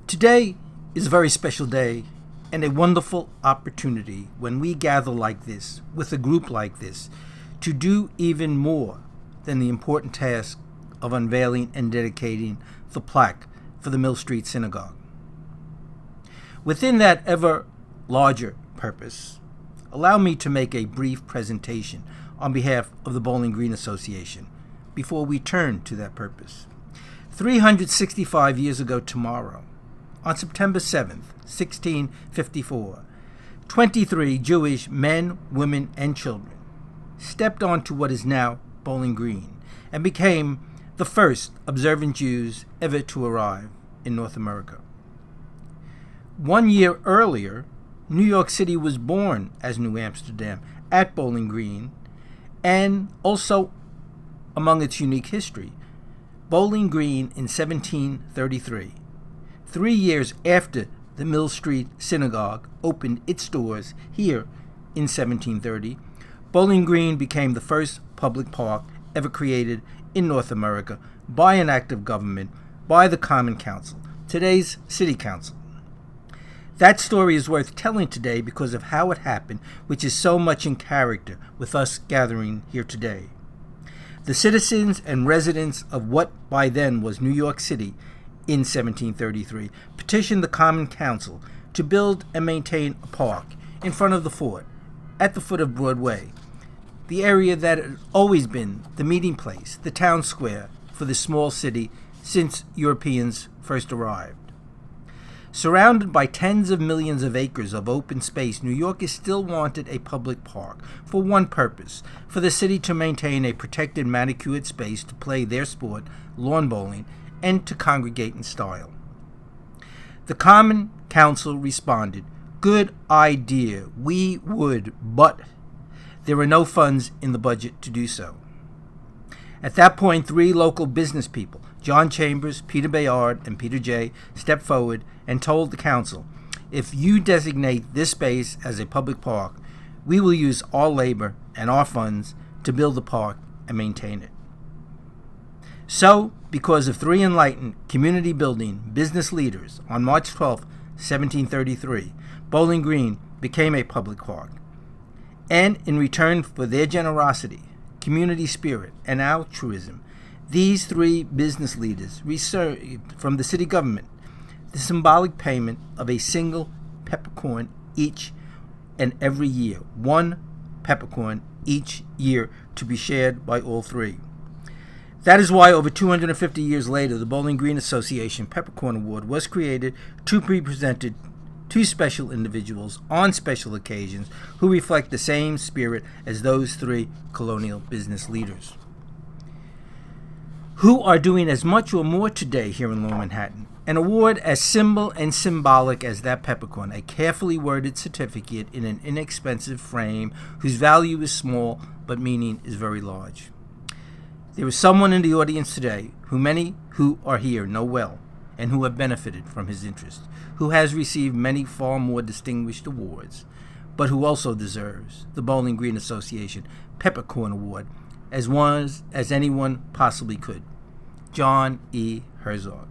Today is a very special day and a wonderful opportunity when we gather like this, with a group like this, to do even more than the important task of unveiling and dedicating the plaque for the Mill Street Synagogue. Within that ever larger purpose, allow me to make a brief presentation on behalf of the Bowling Green Association before we turn to that purpose. 365 years ago tomorrow, on September 7th, 1654, 23 Jewish men, women, and children stepped onto what is now Bowling Green and became the first observant Jews ever to arrive in North America. 1 year earlier, New York City was born as New Amsterdam at Bowling Green, and also among its unique history, Bowling Green in 1733. 3 years after the Mill Street Synagogue opened its doors here in 1730, Bowling Green became the first public park ever created in North America by an act of government, by the Common Council, today's City Council. That story is worth telling today because of how it happened, which is so much in character with us gathering here today. The citizens and residents of what by then was New York City in 1733 petitioned the Common Council to build and maintain a park in front of the fort at the foot of Broadway, the area that had always been the meeting place, the town square for the small city since Europeans first arrived. Surrounded by tens of millions of acres of open space, New Yorkers still wanted a public park for one purpose: for the city to maintain a protected, manicured space to play their sport, lawn bowling, and to congregate in style. The Common Council responded, "Good idea, we would, but there were no funds in the budget to do so." At that point, three local business people, John Chambers, Peter Bayard, and Peter Jay, stepped forward and told the council, "If you designate this space as a public park, we will use our labor and our funds to build the park and maintain it." So, because of three enlightened community building business leaders, on March 12, 1733, Bowling Green became a public park. And in return for their generosity, community spirit, and altruism, these three business leaders received from the city government the symbolic payment of a single peppercorn each and every year, one peppercorn each year, to be shared by all three. That is why over 250 years later, the Bowling Green Association Peppercorn Award was created to be presented to special individuals on special occasions who reflect the same spirit as those three colonial business leaders, who are doing as much or more today here in Lower Manhattan. An award as simple and symbolic as that peppercorn, a carefully worded certificate in an inexpensive frame whose value is small but meaning is very large. There is someone in the audience today who many who are here know well and who have benefited from his interest, who has received many far more distinguished awards, but who also deserves the Bowling Green Association Peppercorn Award as anyone possibly could. John E. Herzog.